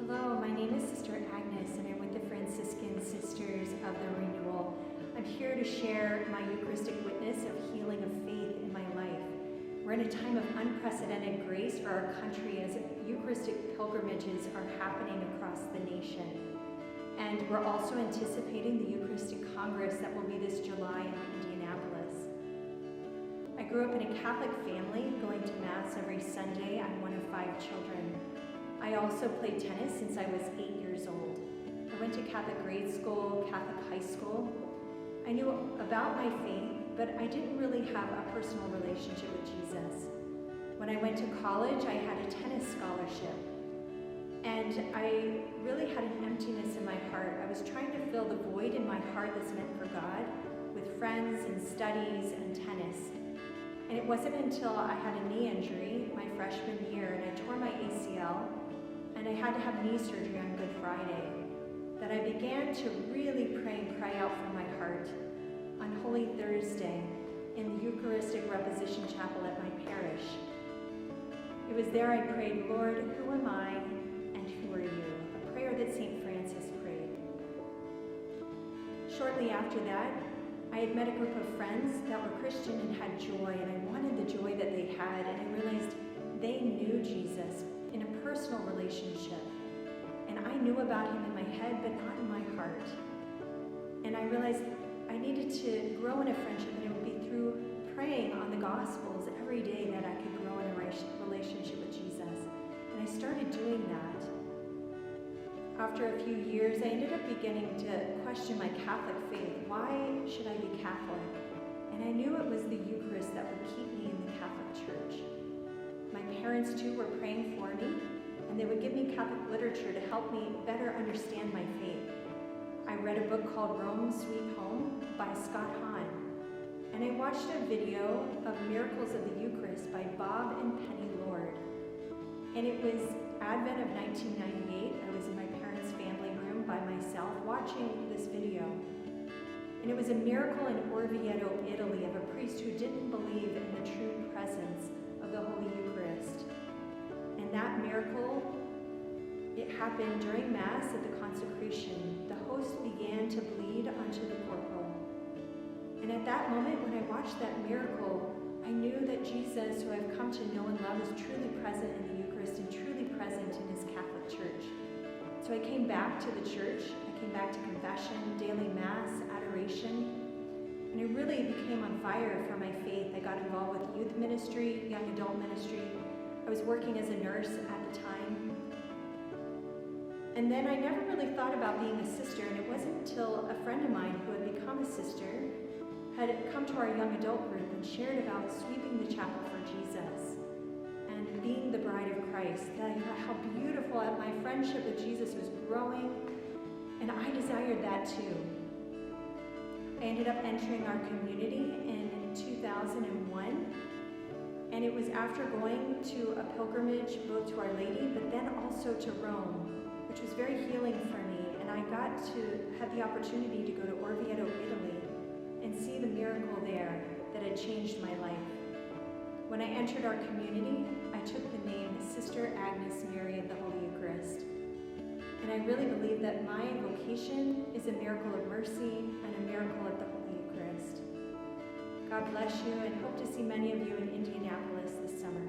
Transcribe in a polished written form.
Hello, my name is Sister Agnes, and I'm with the Franciscan Sisters of the Renewal. I'm here to share my Eucharistic witness of healing of faith in my life. We're in a time of unprecedented grace for our country as Eucharistic pilgrimages are happening across the nation. And we're also anticipating the Eucharistic Congress that will be this July in Indianapolis. I grew up in a Catholic family, going to Mass every Sunday. I'm one of 5 children. I also played tennis since I was 8 years old. I went to Catholic grade school, Catholic high school. I knew about my faith, but I didn't really have a personal relationship with Jesus. When I went to college, I had a tennis scholarship. And I really had an emptiness in my heart. I was trying to fill the void in my heart that's meant for God with friends and studies and tennis. And it wasn't until I had a knee injury my freshman year and I tore my ACL and I had to have knee surgery on Good Friday that I began to really pray and cry out from my heart on Holy Thursday in the Eucharistic Reposition Chapel at my parish. It was there I prayed, Lord, who am I and who are you? A prayer that St. Francis prayed. Shortly after that, I had met a group of friends that were Christian and had joy, and I wanted the joy that they had, and I realized they knew Jesus in a personal relationship. And I knew about him in my head, but not in my heart. And I realized I needed to grow in a friendship, and it would be through praying on the Gospels every day that I could grow in a relationship with Jesus. And I started doing that. After a few years, I ended up beginning to question my Catholic faith. Why should I be Catholic? And I knew it was the Eucharist that would keep me in the Catholic Church. My parents, too, were praying for me, and they would give me Catholic literature to help me better understand my faith. I read a book called Rome, Sweet Home by Scott Hahn, and I watched a video of Miracles of the Eucharist by Bob and Penny Lord. And it was Advent of 1998. I was in my parents' family room by myself watching this video. And it was a miracle in Orvieto, Italy, of a priest who didn't believe in the true presence of the Holy Eucharist. And that miracle, it happened during Mass at the consecration. The host began to bleed onto the corporal. And at that moment, when I watched that miracle, I knew that Jesus, who I've come to know and love, is truly present in the Eucharist and truly present in his Catholic Church. So I came back to the church. I came back to confession, daily Mass, adoration, and I really became on fire for my faith. I got involved with youth ministry, young adult ministry. I was working as a nurse at the time. And then I never really thought about being a sister, and it wasn't until a friend of mine who had become a sister had come to our young adult group and shared about sweeping the chapel for Jesus and being the bride of Christ. That how beautiful my friendship with Jesus was growing, and I desired that too. I ended up entering our community in 2001, and it was after going to a pilgrimage both to Our Lady, but then also to Rome, which was very healing for me, and I got to have the opportunity to go to Orvieto, Italy, and see the miracle there that had changed my life. When I entered our community, I took the name Sister Agnes Mary of the Holy Eucharist. And I really believe that my vocation is a miracle of mercy and a miracle of the Holy Eucharist. God bless you, and hope to see many of you in Indianapolis this summer.